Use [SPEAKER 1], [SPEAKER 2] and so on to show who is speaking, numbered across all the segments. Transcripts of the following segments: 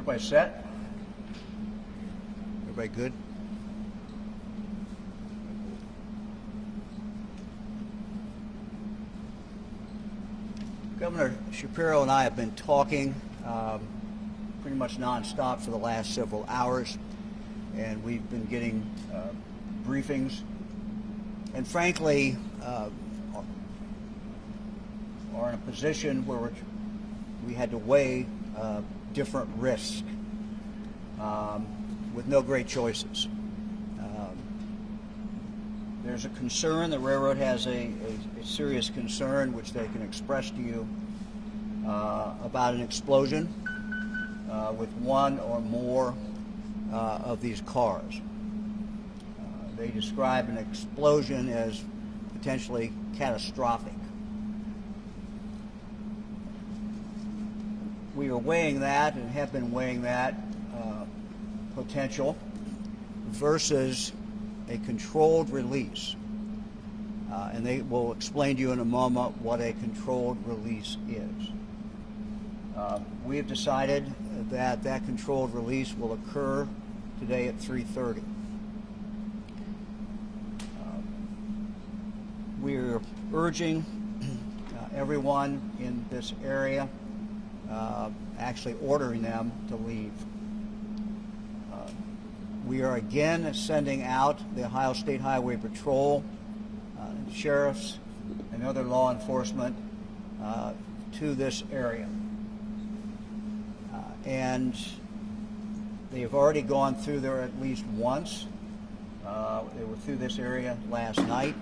[SPEAKER 1] Everybody set? Everybody good? Governor Shapiro and I have been talking pretty much nonstop for the last several hours, and we've been getting briefings, and frankly are in a position where we had to weigh different risks with no great choices. There's a concern, the railroad has a serious concern which they can express to you about an explosion with one or more of these cars. They describe an explosion as potentially catastrophic. We are weighing that and have been weighing that potential versus a controlled release. And they will explain to you in a moment what a controlled release is. We have decided that that controlled release will occur today at 3:30. We're urging everyone in this area, actually ordering them to leave. We are again sending out the Ohio State Highway Patrol, sheriffs, and other law enforcement to this area. And they have already gone through there at least once. They were through this area last night,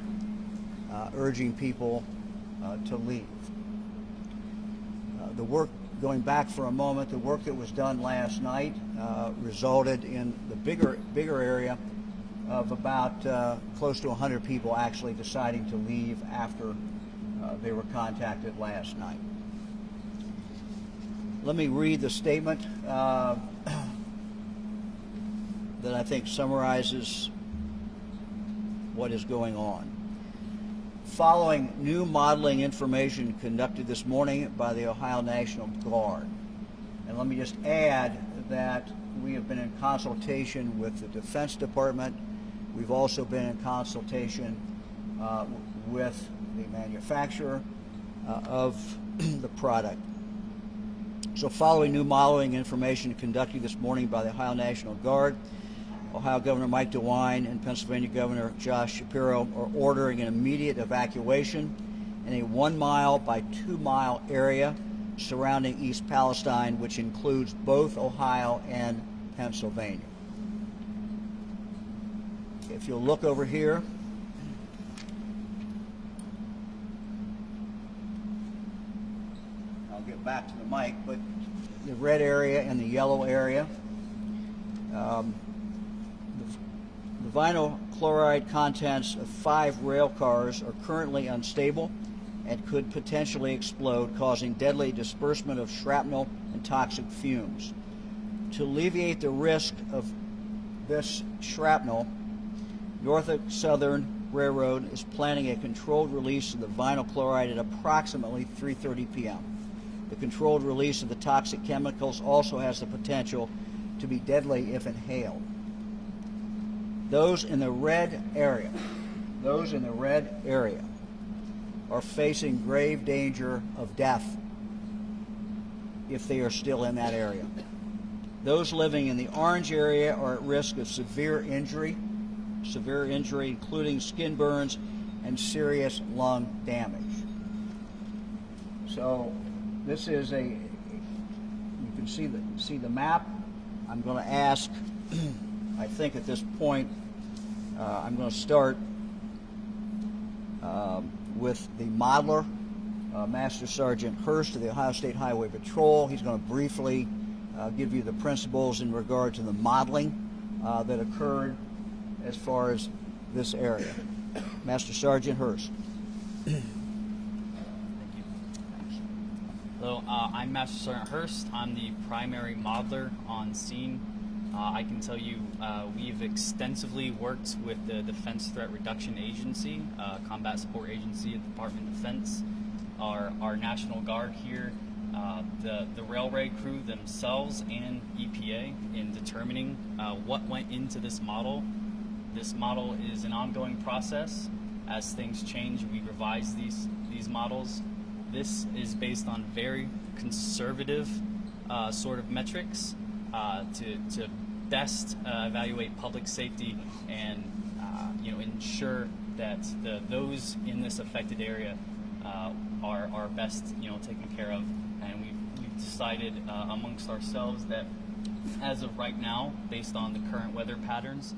[SPEAKER 1] urging people to leave. The work, going back for a moment, the work that was done last night resulted in the bigger area of about close to 100 people actually deciding to leave after they were contacted last night. Let me read the statement that I think summarizes what is going on. Following new modeling information conducted this morning by the Ohio National Guard. And let me just add that we have been in consultation with the Defense Department. We've also been in consultation with the manufacturer of the product. So following new modeling information conducted this morning by the Ohio National Guard, Ohio Governor Mike DeWine and Pennsylvania Governor Josh Shapiro are ordering an immediate evacuation in a 1 mile by 2 mile area surrounding East Palestine, which includes both Ohio and Pennsylvania. If you'll look over here, I'll get back to the mic, but the red area and the yellow area, the vinyl chloride contents of 5 rail cars are currently unstable and could potentially explode, causing deadly disbursement of shrapnel and toxic fumes. To alleviate the risk of this shrapnel, Norfolk Southern Railroad is planning a controlled release of the vinyl chloride at approximately 3:30 p.m. The controlled release of the toxic chemicals also has the potential to be deadly if inhaled. Those in the red area are facing grave danger of death if they are still in that area. Those living in the orange area are at risk of severe injury, including skin burns and serious lung damage. So this is you can see the map. I'm going to ask, I think at this point, I'm going to start with the modeler, Master Sergeant Hurst of the Ohio State Highway Patrol. He's going to briefly give you the principles in regard to the modeling that occurred as far as this area. Master Sergeant Hurst.
[SPEAKER 2] Thank you. Hello, I'm Master Sergeant Hurst. I'm the primary modeler on scene. I can tell you we've extensively worked with the Defense Threat Reduction Agency, Combat Support Agency of the Department of Defense. Our National Guard here the railway crew themselves and EPA in determining what went into this model. This model is an ongoing process. As things change, we revise these models. This is based on very conservative sort of metrics to best evaluate public safety and ensure that those in this affected area are best taken care of. And we've decided amongst ourselves that as of right now, based on the current weather patterns,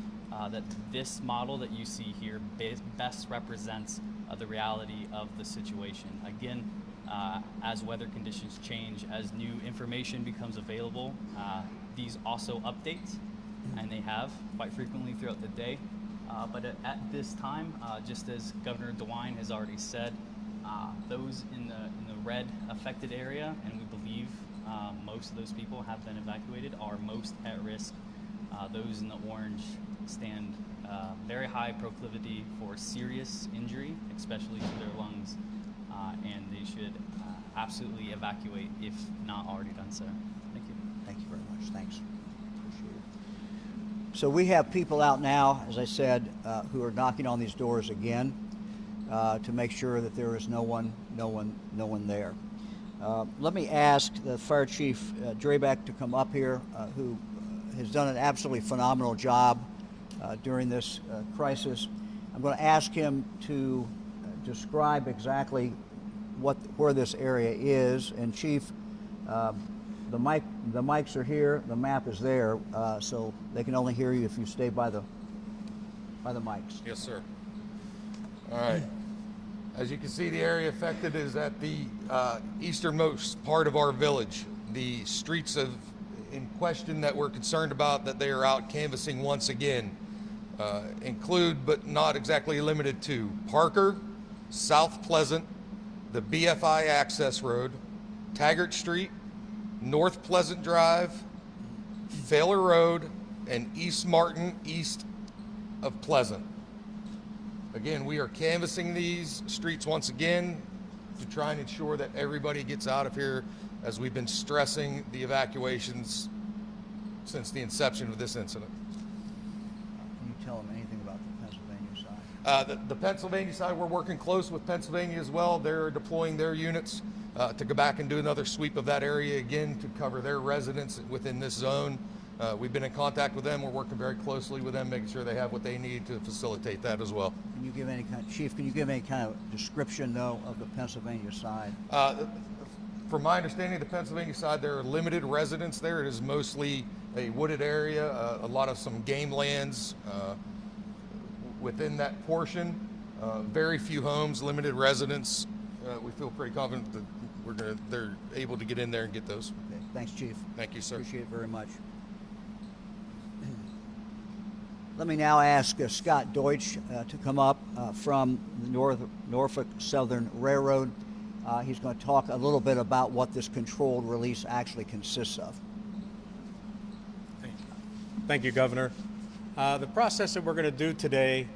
[SPEAKER 2] that this model that you see here best represents the reality of the situation. Again, as weather conditions change, as new information becomes available, these also update, and they have quite frequently throughout the day. But at this time, just as Governor DeWine has already said, those in the red affected area, and we believe most of those people have been evacuated, are most at risk. Those in the orange stand very high proclivity for serious injury, especially to their lungs, and they should absolutely evacuate if not already done so. Thank you.
[SPEAKER 1] Thank you very much. Thanks. Appreciate it. So we have people out now, as I said, who are knocking on these doors again to make sure that there is no one there. Let me ask the Fire Chief Derailed to come up here, who has done an absolutely phenomenal job during this crisis. I'm going to ask him to describe exactly where this area is. And Chief, the mics are here, the map is there, so they can only hear you if you stay by the mics.
[SPEAKER 3] Yes, sir. All right. As you can see, the area affected is at the easternmost part of our village. The streets in question that we're concerned about, that they are out canvassing once again, include, but not exactly limited to, Parker, South Pleasant, the BFI Access Road, Taggart Street, North Pleasant Drive, Failer Road, and East Martin, east of Pleasant. Again, we are canvassing these streets once again to try and ensure that everybody gets out of here, as we've been stressing the evacuations since the inception of this incident.
[SPEAKER 1] Can you tell them anything about the Pennsylvania side?
[SPEAKER 3] The Pennsylvania side, we're working close with Pennsylvania as well. They're deploying their units to go back and do another sweep of that area again to cover their residents within this zone. We've been in contact with them. We're working very closely with them, making sure they have what they need to facilitate that as well.
[SPEAKER 1] Can you give any Chief, can you give any kind of description, though, of the Pennsylvania side?
[SPEAKER 3] From my understanding, the Pennsylvania side, there are limited residents there. It is mostly a wooded area, a lot of some game lands within that portion. Very few homes, limited residents. We feel pretty confident that they're able to get in there and get those.
[SPEAKER 1] Okay. Thanks, Chief.
[SPEAKER 3] Thank you, sir.
[SPEAKER 1] Appreciate it very much. Let me now ask Scott Deutsch to come up from the Norfolk Southern Railroad. He's going to talk a little bit about what this controlled release actually consists of.
[SPEAKER 4] Thank you, Governor. The process that we're going to do today,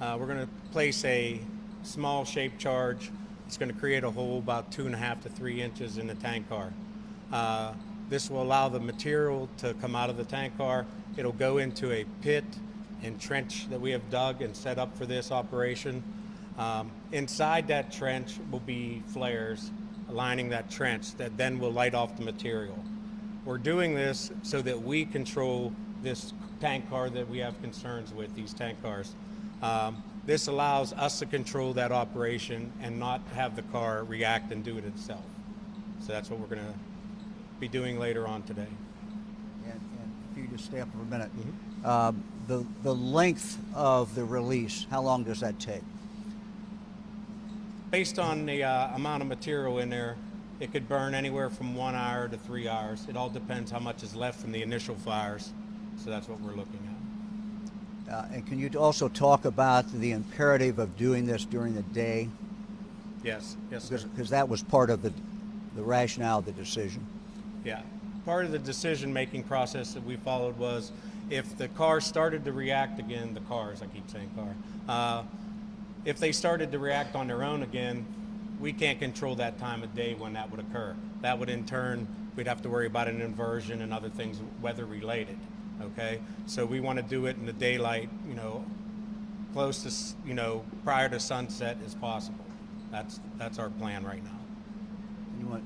[SPEAKER 4] we're going to place a small shape charge. It's going to create a hole about 2.5 to 3 inches in the tank car. This will allow the material to come out of the tank car. It'll go into a pit and trench that we have dug and set up for this operation. Inside that trench will be flares lining that trench that then will light off the material. We're doing this so that we control this tank car that we have concerns with, these tank cars. This allows us to control that operation and not have the car react and do it itself. So that's what we're going to be doing later on today.
[SPEAKER 1] And if you just stay up for a minute.
[SPEAKER 4] Mm-hmm.
[SPEAKER 1] The length of the release, how long does that take?
[SPEAKER 4] Based on the amount of material in there, it could burn anywhere from 1 hour to 3 hours. It all depends how much is left from the initial fires. So that's what we're looking at.
[SPEAKER 1] And can you also talk about the imperative of doing this during the day?
[SPEAKER 4] Yes, sir.
[SPEAKER 1] Because that was part of the rationale of the decision.
[SPEAKER 4] Yeah. Part of the decision-making process that we followed was if the car started to react again, the cars, I keep saying car, if they started to react on their own again, we can't control that time of day when that would occur. That would in turn, we'd have to worry about an inversion and other things weather related, okay? So we want to do it in the daylight, you know, close to, you know, prior to sunset as possible. That's our plan right now.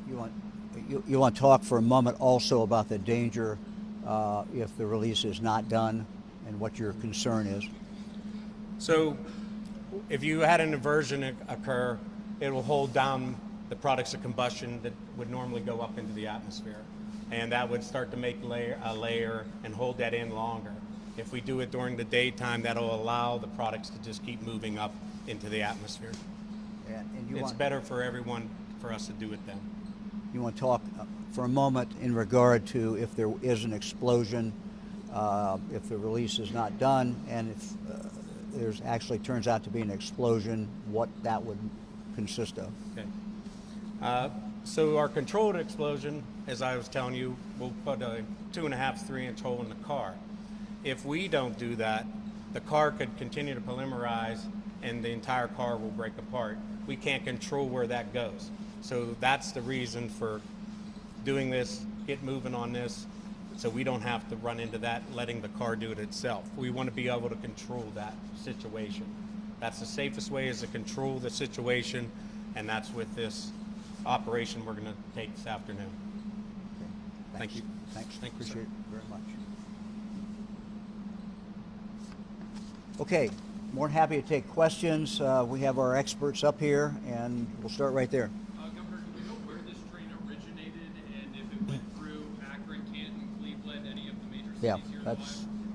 [SPEAKER 1] You want to talk for a moment also about the danger if the release is not done and what your concern is.
[SPEAKER 4] So if you had an inversion occur, it will hold down the products of combustion that would normally go up into the atmosphere. And that would start to make a layer and hold that in longer. If we do it during the daytime, that'll allow the products to just keep moving up into the atmosphere.
[SPEAKER 1] And
[SPEAKER 4] It's better for everyone for us to do it then.
[SPEAKER 1] You want to talk for a moment in regard to if there is an explosion, if the release is not done, and if there's actually turns out to be an explosion, what that would consist of.
[SPEAKER 4] Okay. So our controlled explosion, as I was telling you, we'll put a 2.5 3 inch hole in the car. If we don't do that, the car could continue to polymerize and the entire car will break apart. We can't control where that goes. So that's the reason for doing this, get moving on this, so we don't have to run into that, letting the car do it itself. We want to be able to control that situation. That's the safest way, is to control the situation, and that's with this operation we're going to take this afternoon.
[SPEAKER 1] Okay.
[SPEAKER 4] Thank you.
[SPEAKER 1] Thanks.
[SPEAKER 4] Thank you,
[SPEAKER 1] Appreciate
[SPEAKER 4] sir.
[SPEAKER 1] it very much. Okay, more than happy to take questions. We have our experts up here, and we'll start right there.
[SPEAKER 5] Governor, do we know where this train originated and if it went through Akron, Canton, Cleveland, any of the major cities
[SPEAKER 1] Yeah,
[SPEAKER 5] here in Ohio?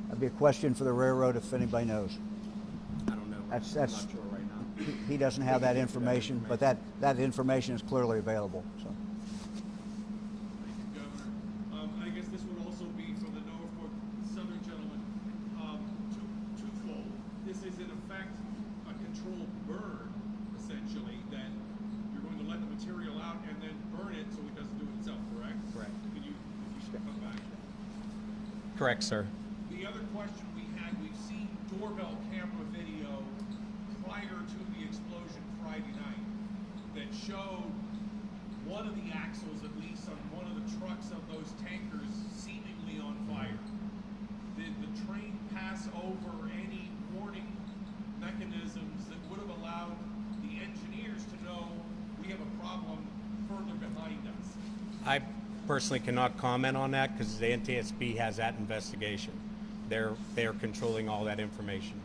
[SPEAKER 1] that'd be a question for the railroad if anybody knows.
[SPEAKER 4] I don't know.
[SPEAKER 1] That's
[SPEAKER 4] I'm not sure right now.
[SPEAKER 1] he doesn't have that information, but that information is clearly available. So.
[SPEAKER 5] Thank you, Governor. I guess this would also be for the Norfolk Southern gentleman, twofold. This is in effect a controlled burn, essentially, that you're going to let the material out and then burn it so it doesn't do it itself, correct?
[SPEAKER 4] Correct.
[SPEAKER 5] If you could come back.
[SPEAKER 4] Correct, sir.
[SPEAKER 5] The other question we had, we've seen doorbell camera video prior to the explosion Friday night that showed one of the axles, at least on one of the trucks of those tankers, seemingly on fire. Did the train pass over any warning mechanisms that would have allowed the engineers to know we have a problem further behind us?
[SPEAKER 4] I personally cannot comment on that because the NTSB has that investigation. They're controlling all that information.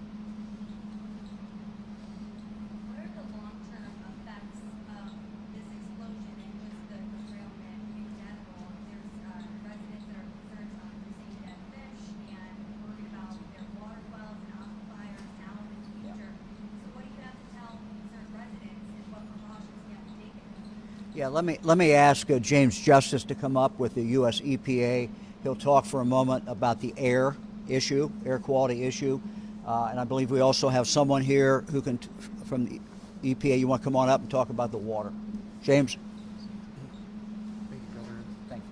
[SPEAKER 6] What are the long-term effects of this explosion and just the derailment in general? There's residents that are concerned about losing dead fish and worried about their water wells and aquifers now and in the future. So what do you have to tell concerned residents and what precautions you have to take?
[SPEAKER 1] Yeah, let me ask James Justice to come up with the U.S. EPA. He'll talk for a moment about the air issue, air quality issue, and I believe we also have someone here who can, from the EPA. You want to come on up and talk about the water, James?
[SPEAKER 7] Thank you, Governor.
[SPEAKER 1] Thank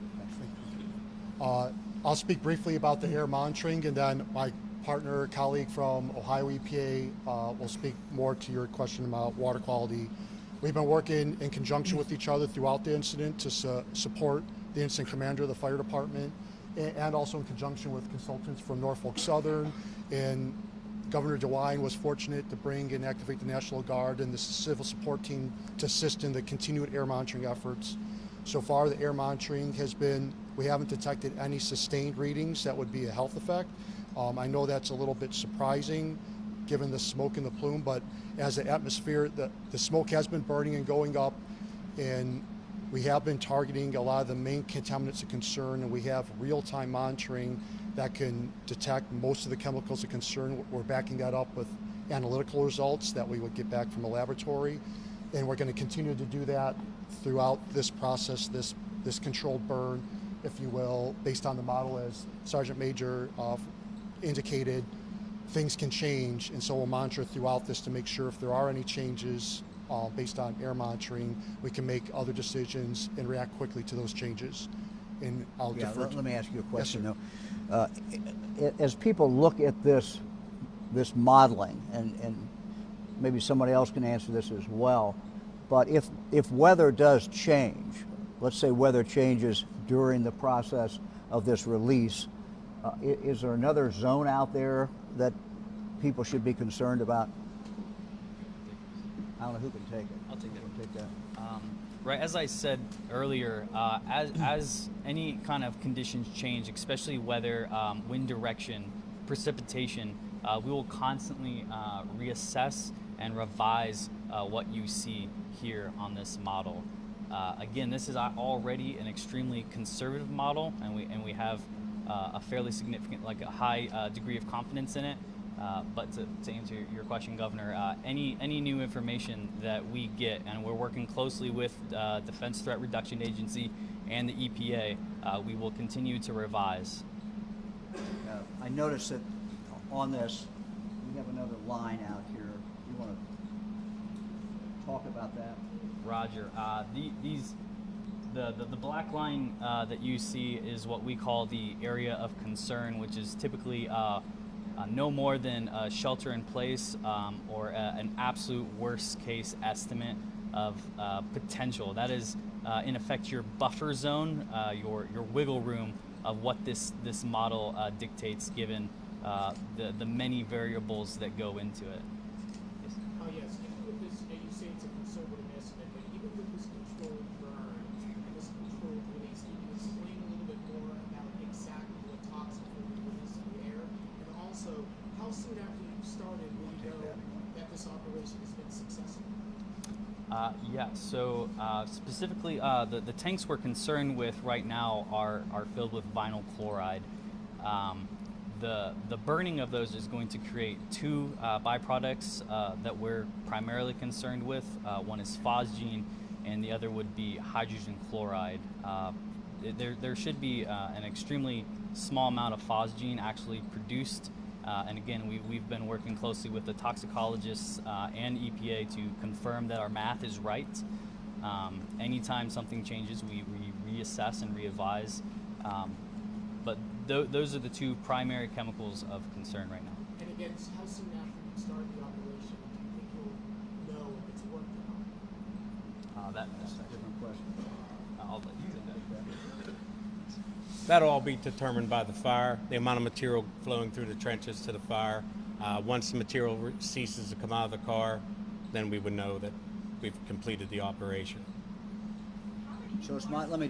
[SPEAKER 1] you.
[SPEAKER 7] I'll speak briefly about the air monitoring, and then my partner, colleague from Ohio EPA will speak more to your question about water quality. We've been working in conjunction with each other throughout the incident to support the incident commander of the fire department, and also in conjunction with consultants from Norfolk Southern. And Governor DeWine was fortunate to bring and activate the National Guard and the civil support team to assist in the continued air monitoring efforts. So far, the air monitoring has been, we haven't detected any sustained readings that would be a health effect. I know that's a little bit surprising given the smoke and the plume, but as the atmosphere, the smoke has been burning and going up, and we have been targeting a lot of the main contaminants of concern, and we have real-time monitoring that can detect most of the chemicals of concern. We're backing that up with analytical results that we would get back from a laboratory, and we're going to continue to do that throughout this process, this controlled burn, if you will, based on the model as Sergeant Major indicated. Things can change, and so we'll monitor throughout this to make sure if there are any changes based on air monitoring, we can make other decisions and react quickly to those changes. And I'll defer.
[SPEAKER 1] Let me ask you a question,
[SPEAKER 7] Yes,
[SPEAKER 1] though. As people look at this modeling, and maybe somebody else can answer this as well, But if weather does change, let's say weather changes during the process of this release, is there another zone out there that people should be concerned about? I don't know who can take it.
[SPEAKER 2] I'll take that.
[SPEAKER 1] Who can take that?
[SPEAKER 2] Right, as I said earlier, as any kind of conditions change, especially weather, wind direction, precipitation, we will constantly reassess and revise what you see here on this model. Again, this is already an extremely conservative model, and we have a fairly significant, like a high degree of confidence in it. But to answer your question, Governor, any new information that we get, and we're working closely with Defense Threat Reduction Agency and the EPA, we will continue to revise.
[SPEAKER 1] I noticed that on this, we have another line out here. You want to talk about that?
[SPEAKER 2] Roger. The black line that you see is what we call the area of concern, which is typically no more than a shelter in place or an absolute worst case estimate of potential. That is, in effect, your buffer zone, your wiggle room of what this model dictates, given the many variables that go into it. Yes.
[SPEAKER 8] Yes, even with this, you say it's a conservative estimate, but even with this controlled burn and this controlled release, can you explain a little bit more about exactly what toxins will be released in the air? And also, how soon after you started will you know that this operation has been successful?
[SPEAKER 2] So specifically, the tanks we're concerned with right now are filled with vinyl chloride. The burning of those is going to create two byproducts that we're primarily concerned with. One is phosgene, and the other would be hydrogen chloride. There should be an extremely small amount of phosgene actually produced. And again, we've been working closely with the toxicologists and EPA to confirm that our math is right. Anytime something changes, we reassess and revise. But those are the two primary chemicals of concern right now.
[SPEAKER 8] And again, how soon after you start the operation do you think you'll know if it's worked or not?
[SPEAKER 2] That's
[SPEAKER 1] a different question.
[SPEAKER 2] I'll let you take that.
[SPEAKER 4] That'll all be determined by the fire, the amount of material flowing through the trenches to the fire. Once the material ceases to come out of the car, then we would know that we've completed the operation.
[SPEAKER 1] So it's let me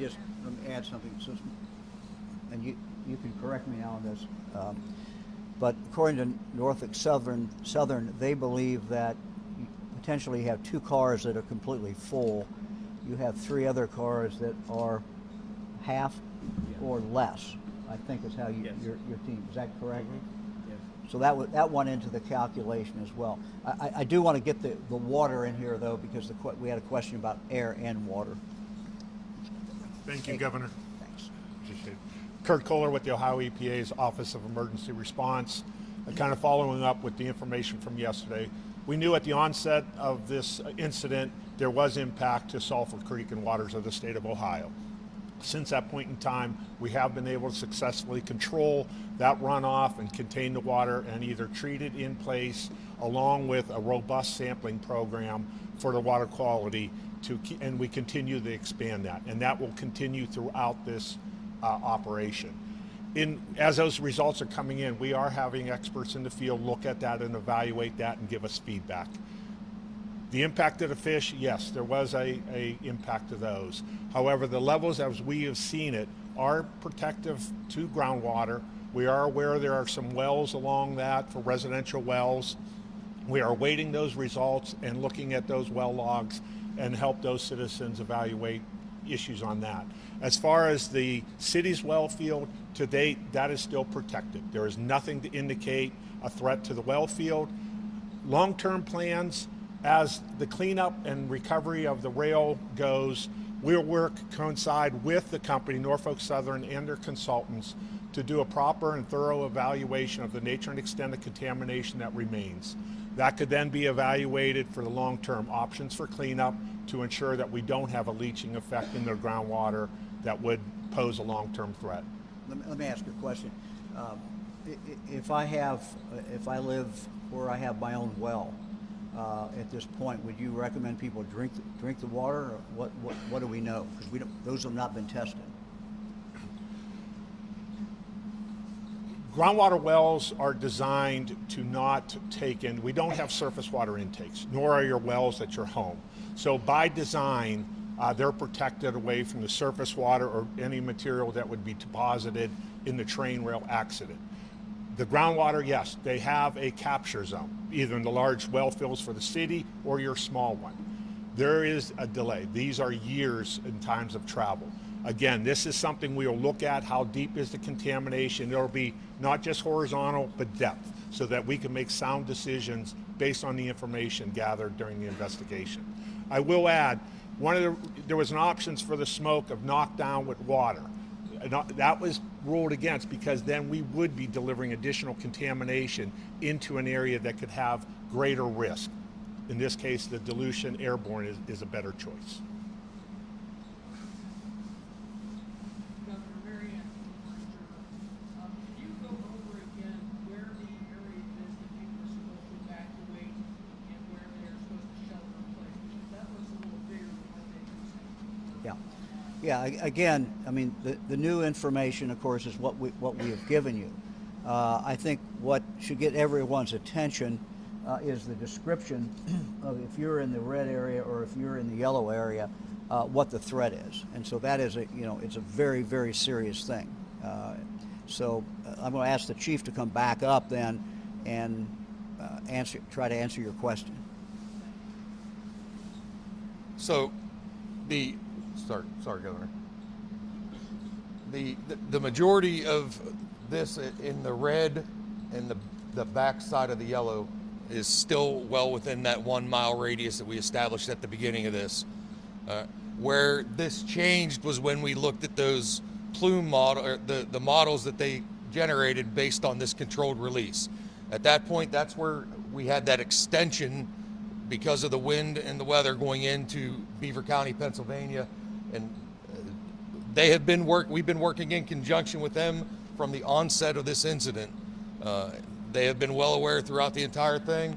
[SPEAKER 1] add something. So and you can correct me now on this. But according to Norfolk Southern, they believe that you potentially have two cars that are completely full. You have three other cars that are half or less, I think is how
[SPEAKER 2] Yes.
[SPEAKER 1] your team, is that correct?
[SPEAKER 2] Yes.
[SPEAKER 1] So that went into the calculation as well. I do want to get the water in here though, because we had a question about air and water.
[SPEAKER 9] Thank you, Governor.
[SPEAKER 1] Thanks.
[SPEAKER 9] Appreciate it. Kurt Kohler with the Ohio EPA's Office of Emergency Response. Kind of following up with the information from yesterday, we knew at the onset of this incident there was impact to Sulphur Creek and waters of the state of Ohio. Since that point in time, we have been able to successfully control that runoff and contain the water and either treat it in place along with a robust sampling program for the water quality and we continue to expand that, and that will continue throughout this operation. As those results are coming in, we are having experts in the field look at that and evaluate that and give us feedback. The impact of the fish, yes, there was a impact to those. However, the levels as we have seen it are protective to groundwater. We are aware there are some wells along that for residential wells. We are awaiting those results and looking at those well logs and help those citizens evaluate issues on that. As far as the city's well field, to date, that is still protected. There is nothing to indicate a threat to the well field. Long-term plans, as the cleanup and recovery of the rail goes, we'll coincide with the company, Norfolk Southern, and their consultants to do a proper and thorough evaluation of the nature and extent of contamination that remains. That could then be evaluated for the long-term options for cleanup to ensure that we don't have a leaching effect in the groundwater that would pose a long-term threat.
[SPEAKER 1] Let me ask you a question. If I live where I have my own well, at this point. Would you recommend people drink the water, or what do we know? Because those have not been tested.
[SPEAKER 9] Groundwater wells are designed to not take in, we don't have surface water intakes, nor are your wells at your home. So by design, they're protected away from the surface water or any material that would be deposited in the train rail accident. The groundwater, yes, they have a capture zone, either in the large well fields for the city or your small one. There is a delay. These are years in times of travel. Again, this is something we will look at. How deep is the contamination? It'll be not just horizontal, but depth, so that we can make sound decisions based on the information gathered during the investigation. I will add, there was an options for the smoke of knockdown with water. That was ruled against because then we would be delivering additional contamination into an area that could have greater risk. In this case, the dilution airborne is a better choice.
[SPEAKER 8] Governor Marianne, can you go over again where the area is that people are supposed to evacuate and where they're supposed to shelter in place? Because that looks a little bigger than what they used to.
[SPEAKER 1] Yeah. Yeah, again, I mean, the new information, of course, is what we have given you. I think what should get everyone's attention is the description of, if you're in the red area or if you're in the yellow area, what the threat is. And so that is it's a very, very serious thing. So I'm going to ask the chief to come back up then and try to answer your question.
[SPEAKER 3] So sorry, Governor. The majority of this in the red and the back side of the yellow is still well within that 1 mile radius that we established at the beginning of this. Where this changed was when we looked at those plume model, or the models that they generated based on this controlled release. At that point, that's where we had that extension because of the wind and the weather going into Beaver County, Pennsylvania. And we've been working in conjunction with them from the onset of this incident. They have been well aware throughout the entire thing.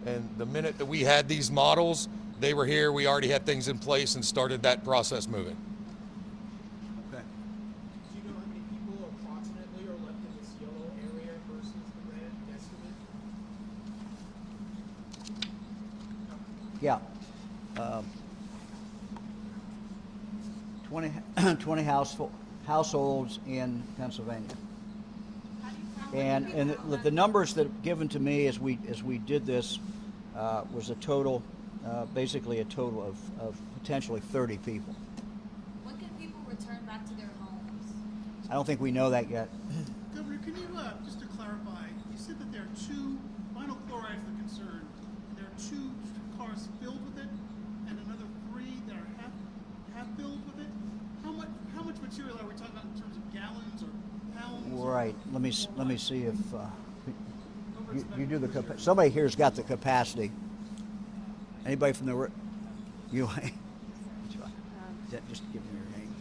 [SPEAKER 3] And the minute that we had these models, they were here, we already had things in place and started that process moving.
[SPEAKER 1] Okay.
[SPEAKER 8] Do you know how many people approximately are left in this yellow area versus the red estimate?
[SPEAKER 1] Yeah. 20 households in Pennsnsylvania. And the numbers that are given to me as we did this was a total, basically a total of potentially 30 people.
[SPEAKER 6] When can people return back to their homes?
[SPEAKER 1] I don't think we know that yet.
[SPEAKER 10] Governor, can you, just to clarify, you said that there are 2 vinyl chloride is the concern, and there are 2 cars filled with it, and another 3 that are half filled with it. How much material are we talking about in terms of gallons or pounds?
[SPEAKER 1] Right. Let me see if you do the somebody here's got the capacity. Anybody from the just give me your name.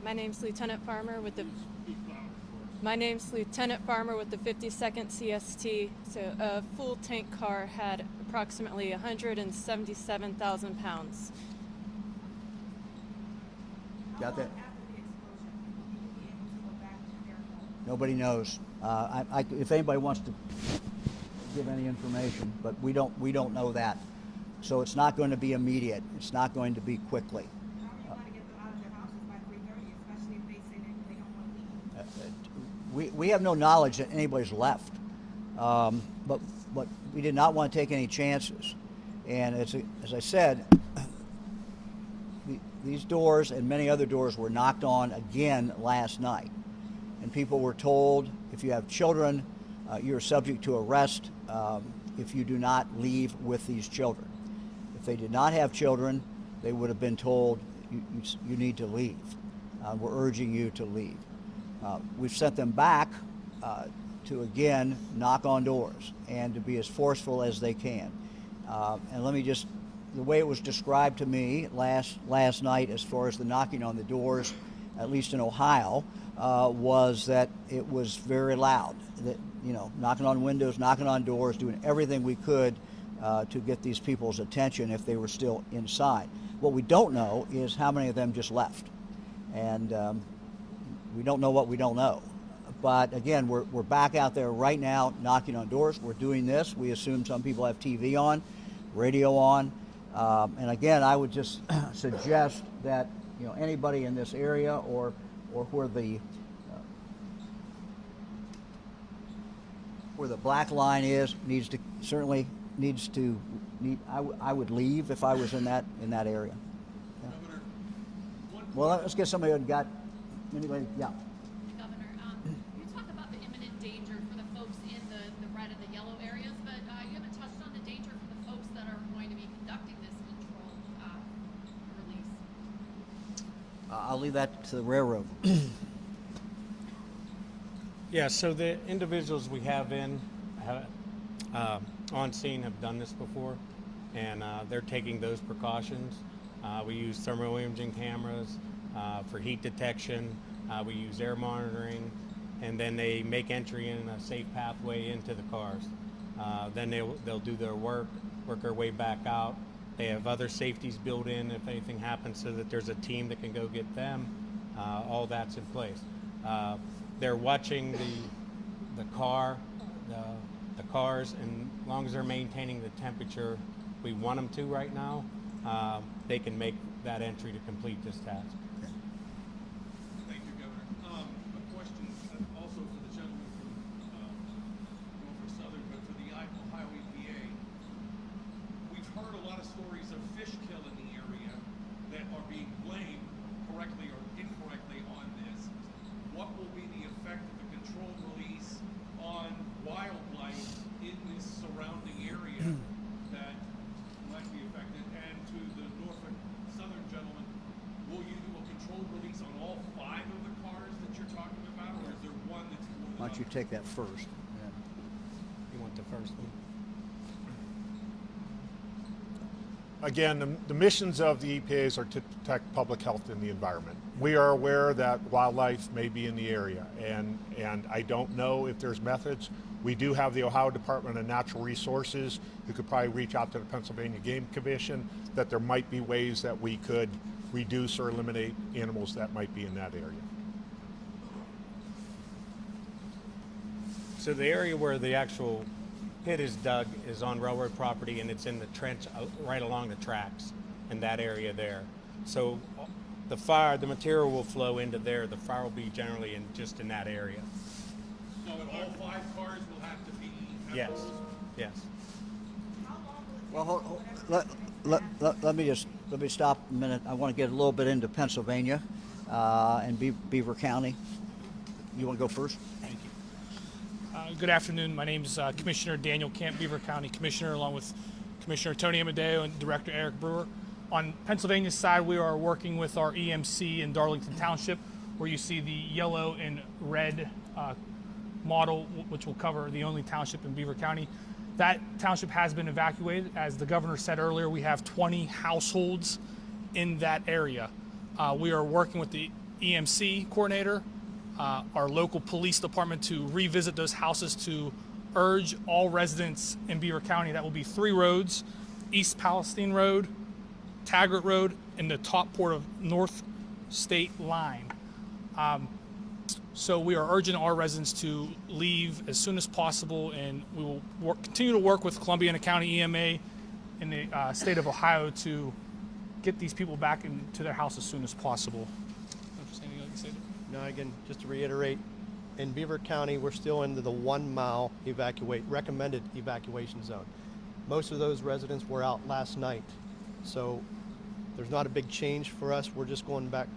[SPEAKER 11] My name's Lieutenant Farmer with the 52nd CST. So a full tank car had approximately 177,000 pounds.
[SPEAKER 1] Got that? Nobody knows. If anybody wants to give any information, but we don't know that. So it's not going to be immediate. It's not going to be quickly.
[SPEAKER 12] How are you going to get them out of their houses by 3:30, especially if they say that they don't want to leave?
[SPEAKER 1] We have no knowledge that anybody's left, but we did not want to take any chances. And as I said, these doors and many other doors were knocked on again last night. And people were told, if you have children, you're subject to arrest if you do not leave with these children. If they did not have children, they would have been told, you need to leave. We're urging you to leave. We've sent them back to, again, knock on doors and to be as forceful as they can. And let me just, the way it was described to me last night as far as the knocking on the doors, at least in Ohio, was that it was very loud. That, knocking on windows, knocking on doors, doing everything we could to get these people's attention if they were still inside. What we don't know is how many of them just left. And we don't know what we don't know. But again, we're back out there right now knocking on doors. We're doing this. We assume some people have TV on, radio on. And again, I would just suggest that anybody in this area or where the black line is I would leave if I was in that area. Yeah.
[SPEAKER 5] Governor,
[SPEAKER 1] Well, let's get somebody who got anybody. Yeah.
[SPEAKER 13] Governor, you talk about the imminent danger for the folks in the red and the yellow areas, but you haven't touched on the danger for the folks that are going to be conducting this controlled release.
[SPEAKER 1] I'll leave that to the railroad.
[SPEAKER 4] Yeah, so the individuals we have on scene have done this before, and they're taking those precautions. We use thermal imaging cameras for heat detection. We use air monitoring, and then they make entry in a safe pathway into the cars. Then they'll do their work their way back out. They have other safeties built in if anything happens, so that there's a team that can go get them. All that's in place. They're watching the cars, and as long as they're maintaining the temperature we want them to right now, they can make that entry to complete this task.
[SPEAKER 5] thank you, Governor. A question also for the gentleman from Norfolk Southern, but for the Ohio EPA. We've heard a lot of stories of fish kill in the area that are being blamed, correctly or incorrectly, on this. What will be the effect of the controlled release on wildlife in this surrounding area that might be affected? And to the Norfolk Southern gentleman, will you do a controlled release on all 5 of the cars that you're talking about, or is there one that's more than
[SPEAKER 1] Why don't you
[SPEAKER 5] others?
[SPEAKER 1] take that first? Yeah.
[SPEAKER 4] You want the first one?
[SPEAKER 9] Again, the missions of the EPAs are to protect public health and the environment. We are aware that wildlife may be in the area, and I don't know if there's methods. We do have the Ohio Department of Natural Resources who could probably reach out to the Pennsylvania Game Commission that there might be ways that we could reduce or eliminate animals that might be in that area.
[SPEAKER 4] So the area where the actual pit is dug is on railroad property, and it's in the trench right along the tracks in that area there. So the material will flow into there. The fire will be generally just in that area.
[SPEAKER 5] So all 5 cars will have to be
[SPEAKER 4] Yes,
[SPEAKER 5] those?
[SPEAKER 4] yes.
[SPEAKER 1] Well, let me stop a minute. I want to get a little bit into Pennsylvania and Beaver County. You want to go first?
[SPEAKER 14] Thank you. Good afternoon. My name is Commissioner Daniel Camp, Beaver County Commissioner, along with Commissioner Tony Amadeo and Director Eric Brewer. On Pennsylvania's side, we are working with our EMC in Darlington Township, where you see the yellow and red model, which will cover the only township in Beaver County. That township has been evacuated. As the governor said earlier, we have 20 households in that area. We are working with the EMC coordinator, our local police department, to revisit those houses to urge all residents in Beaver County. That will be 3 roads: East Palestine Road, Taggart Road, and the top port of North State Line. So we are urging our residents to leave as soon as possible, and we will continue to work with Columbiana County EMA in the state of Ohio to get these people back into their house as soon as possible. Anything like you said?
[SPEAKER 15] No, again, just to reiterate, in Beaver County, we're still into the 1 mile recommended evacuation zone. Most of those residents were out last night, so there's not a big change for us. We're just going back.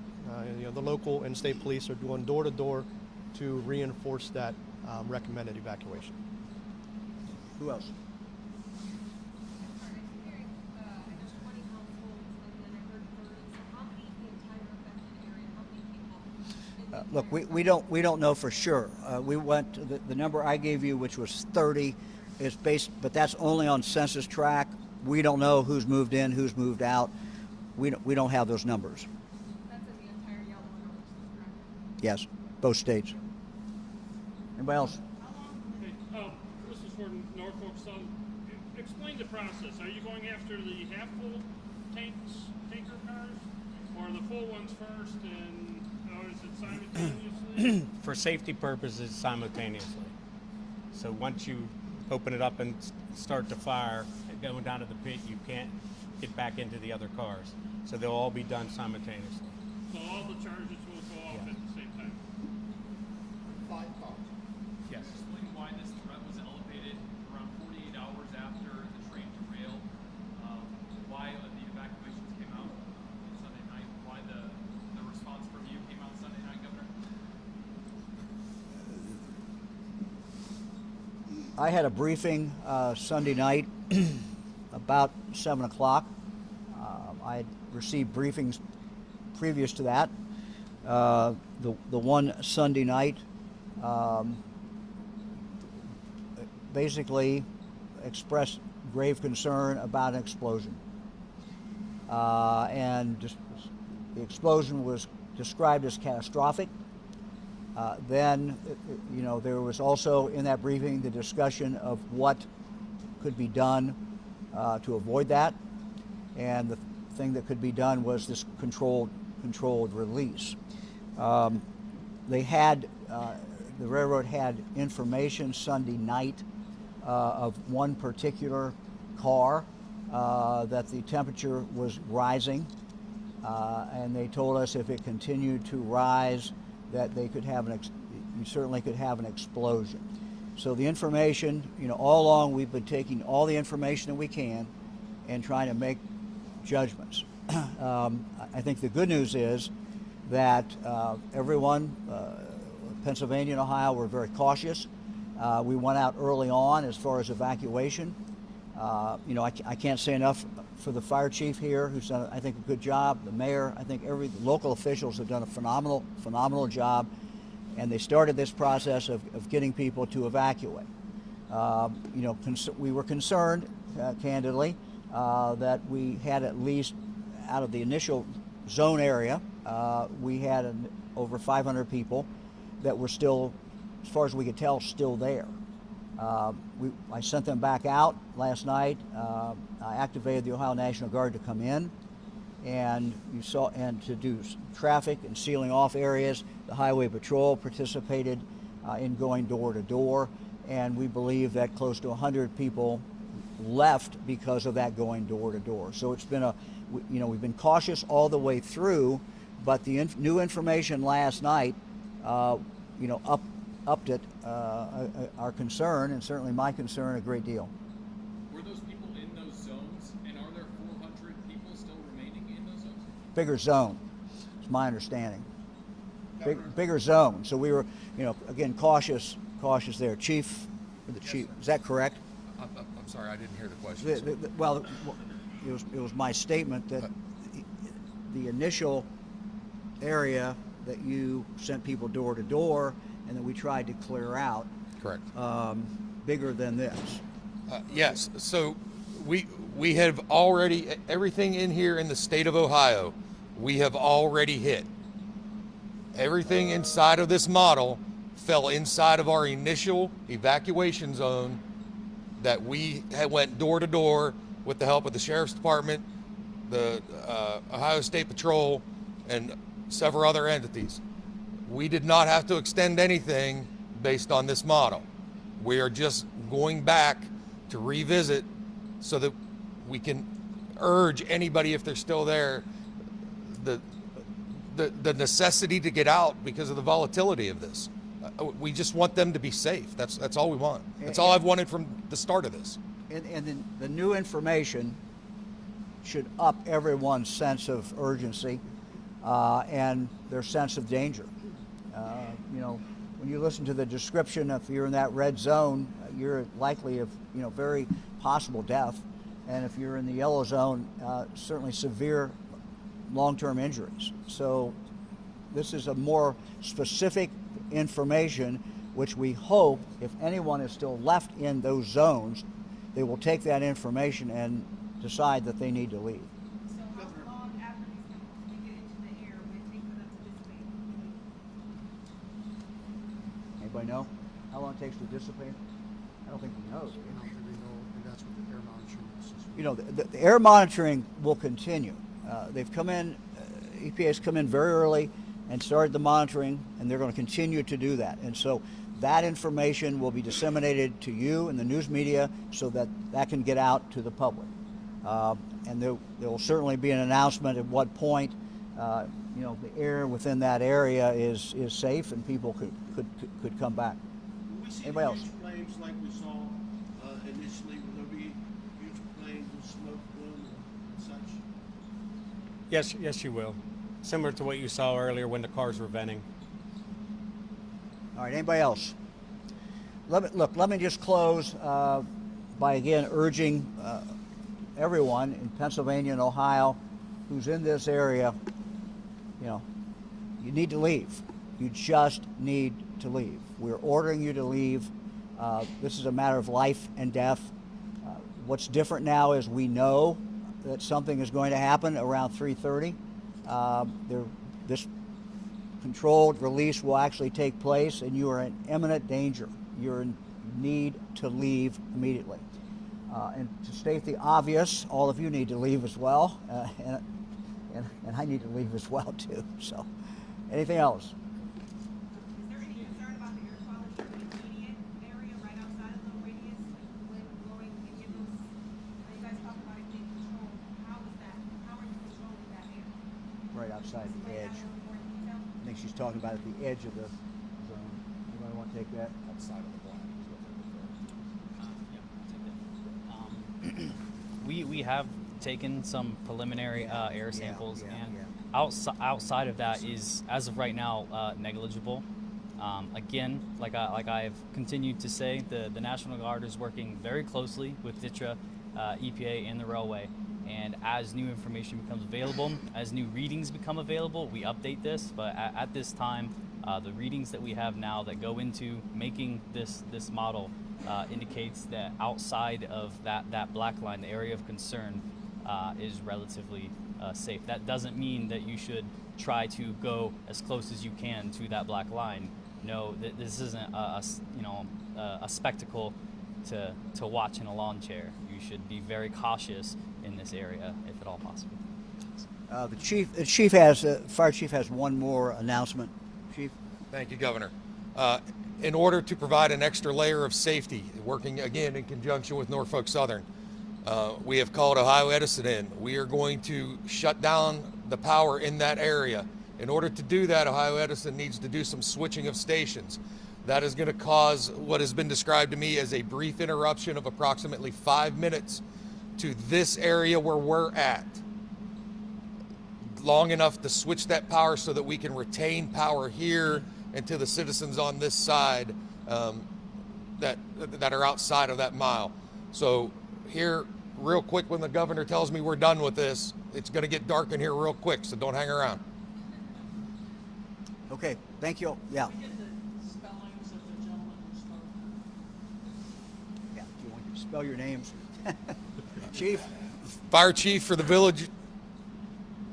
[SPEAKER 15] The local and state police are going door to door to reinforce that recommended evacuation.
[SPEAKER 1] Who else? Look, we don't know for sure. We went the number I gave you, which was 30, is based, but that's only on census tract. We don't know who's moved in, who's moved out. We don't have those numbers.
[SPEAKER 12] That's in the entire yellow and orange, correct?
[SPEAKER 1] Yes, both states. Anybody else?
[SPEAKER 16] This is for Norfolk Southern. explain the process. Are you going after the half-full tanker cars, or the full ones first, and or is it simultaneously?
[SPEAKER 4] For safety purposes, simultaneously. So once you open it up and start to fire, going down to the pit, you can't get back into the other cars. So they'll all be done simultaneously.
[SPEAKER 16] So all the charges will go off at the same time.
[SPEAKER 10] 5 cars.
[SPEAKER 4] Yes.
[SPEAKER 17] Explain why this threat was elevated around 48 hours after the train derailed. Why the evacuations came out on Sunday night. Why the response from you came out Sunday night, Governor.
[SPEAKER 1] I had a briefing Sunday night about 7 o'clock. I had received briefings previous to that. The one Sunday night basically expressed grave concern about an explosion. And the explosion was described as catastrophic. Then, there was also in that briefing the discussion of what could be done to avoid that. And the thing that could be done was this controlled release. They had, the railroad had information Sunday night of one particular car that the temperature was rising. And they told us if it continued to rise, that they could have you certainly could have an explosion. So the information, all along we've been taking all the information that we can and trying to make judgments. I think the good news is that everyone, Pennsylvania and Ohio, were very cautious. We went out early on as far as evacuation. I can't say enough for the fire chief here, who's done, I think, a good job. The mayor, I think the local officials have done a phenomenal job, and they started this process of getting people to evacuate. We were concerned, candidly, that we had at least, out of the initial zone area, we had over 500 people that were still, as far as we could tell, still there. I sent them back out last night. I activated the Ohio National Guard to come in, and to do traffic and sealing off areas. The Highway Patrol participated in going door to door, and we believe that close to 100 people left because of that going door to door. So it's been we've been cautious all the way through, but the new information last night, upped it, our concern, and certainly my concern, a great deal.
[SPEAKER 17] Were those people in those zones, and are there 400 people still remaining in those zones?
[SPEAKER 1] Bigger zone, is my understanding. Bigger zone. So we were, again, cautious there. Chief, is that correct?
[SPEAKER 3] I'm sorry, I didn't hear the question.
[SPEAKER 1] Well, it was my statement that the initial area that you sent people door to door and that we tried to clear out.
[SPEAKER 3] Correct.
[SPEAKER 1] Bigger than this.
[SPEAKER 3] Yes. So we have already, everything in here in the state of Ohio, we have already hit. Everything inside of this model fell inside of our initial evacuation zone that we had went door to door with the help of the Sheriff's Department, the Ohio State Patrol, and several other entities. We did not have to extend anything based on this model. We are just going back to revisit so that we can urge anybody, if they're still there, the necessity to get out because of the volatility of this. We just want them to be safe. That's all we want. That's all I've wanted from the start of this.
[SPEAKER 1] And then the new information should up everyone's sense of urgency and their sense of danger. When you listen to the description, if you're in that red zone, you're likely of very possible death, and if you're in the yellow zone, certainly severe long-term injuries. So this is a more specific information, which we hope, if anyone is still left in those zones, they will take that information and decide that they need to leave.
[SPEAKER 12] So how long after these chemicals get into the air will it take for them to dissipate?
[SPEAKER 1] Anybody know how long it takes to dissipate? I don't think we know.
[SPEAKER 7] I don't think we know, and that's what the air
[SPEAKER 1] you know, the air monitoring will continue. They've come in, EPA's come in very early and started the monitoring, and they're going to continue to do that. And so that information will be disseminated to you and the news media so that that can get out to the public. And there will certainly be an announcement at what point, you know, the air within that area is safe and people could come back.
[SPEAKER 18] Will we see
[SPEAKER 1] Anybody else?
[SPEAKER 18] huge flames like we saw initially? Will there be huge flames with smoke, bloom, and such?
[SPEAKER 4] Yes, you will. Similar to what you saw earlier when the cars were venting.
[SPEAKER 1] All right, anybody else? Let me just close by again urging everyone in Pennsylvania and Ohio who's in this area, you know, you need to leave. You just need to leave. We're ordering you to leave. This is a matter of life and death. What's different now is we know that something is going to happen around 3:30. This controlled release will actually take place, and you are in imminent danger. You're in need to leave immediately. And to state the obvious, all of you need to leave as well, and I need to leave as well too. So, anything else?
[SPEAKER 12] Is there any concern about the air quality in the immediate area right outside of the radius, when blowing any of those? You guys talk about it being controlled. How is that? How are you controlling that air?
[SPEAKER 1] Right outside the edge. I think she's talking about at the edge of the zone. Anybody want to take that? Outside of the block.
[SPEAKER 2] We have taken some preliminary air samples, and outside of that is, as of right now, negligible. Again, like I've continued to say, the National Guard is working very closely with DTRA, EPA, and the railway. And as new information becomes available, as new readings become available, we update this. But at this time, the readings that we have now that go into making this model indicates that outside of that black line, the area of concern is relatively safe. That doesn't mean that you should try to go as close as you can to that black line. No, this isn't a spectacle to watch in a lawn chair. You should be very cautious in this area, if at all possible.
[SPEAKER 1] The fire chief has one more announcement. Chief.
[SPEAKER 3] Thank you, Governor. In order to provide an extra layer of safety, working again in conjunction with Norfolk Southern, we have called Ohio Edison in. We are going to shut down the power in that area. In order to do that, Ohio Edison needs to do some switching of stations. That is going to cause what has been described to me as a brief interruption of approximately 5 minutes to this area where we're at. Long enough to switch that power so that we can retain power here and to the citizens on this side that are outside of that mile. So here, real quick, when the governor tells me we're done with this, it's going to get dark in here real quick, so don't hang around.
[SPEAKER 1] Okay, thank you. Yeah. Yeah, do you want to spell your names? Chief?
[SPEAKER 3] Fire Chief for the village.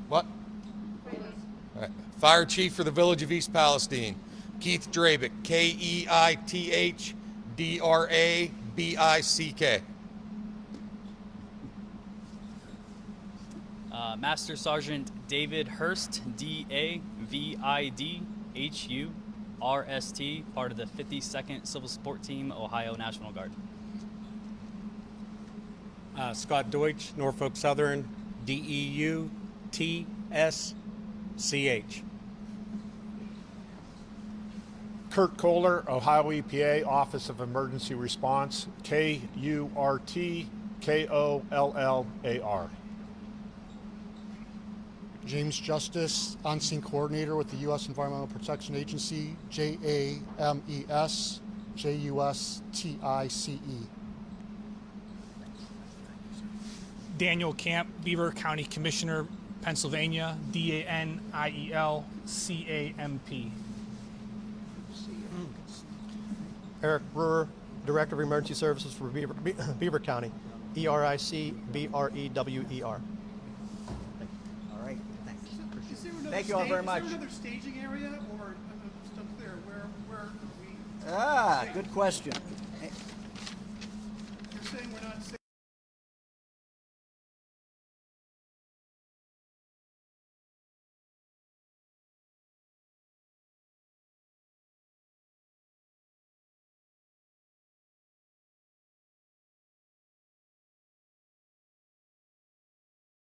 [SPEAKER 3] What? All right. Fire Chief for the village of East Palestine, Keith Drabick, Keithdраbick.
[SPEAKER 2] Master Sergeant David Hurst, DAVIDHURST, part of the 52nd Civil Support Team, Ohio National Guard.
[SPEAKER 4] Scott Deutsch, Norfolk Southern, DEUTSCH.
[SPEAKER 9] Kurt Kohler, Ohio EPA, Office of Emergency Response, KURTKOLLAR.
[SPEAKER 7] James Justice, on-scene coordinator with the U.S. Environmental Protection Agency, JAMES JUSTICE.
[SPEAKER 14] Daniel Camp, Beaver County Commissioner, Pennsylvania, DANIELCAMP.
[SPEAKER 15] Eric Brewer, Director of Emergency Services for Beaver County, ERICBREWER.
[SPEAKER 1] All right, thanks.
[SPEAKER 10] Thank
[SPEAKER 1] you all very much.
[SPEAKER 10] Is there another staging area, or I'm just unclear, where are we?
[SPEAKER 1] Good question.
[SPEAKER 10] You're saying we're not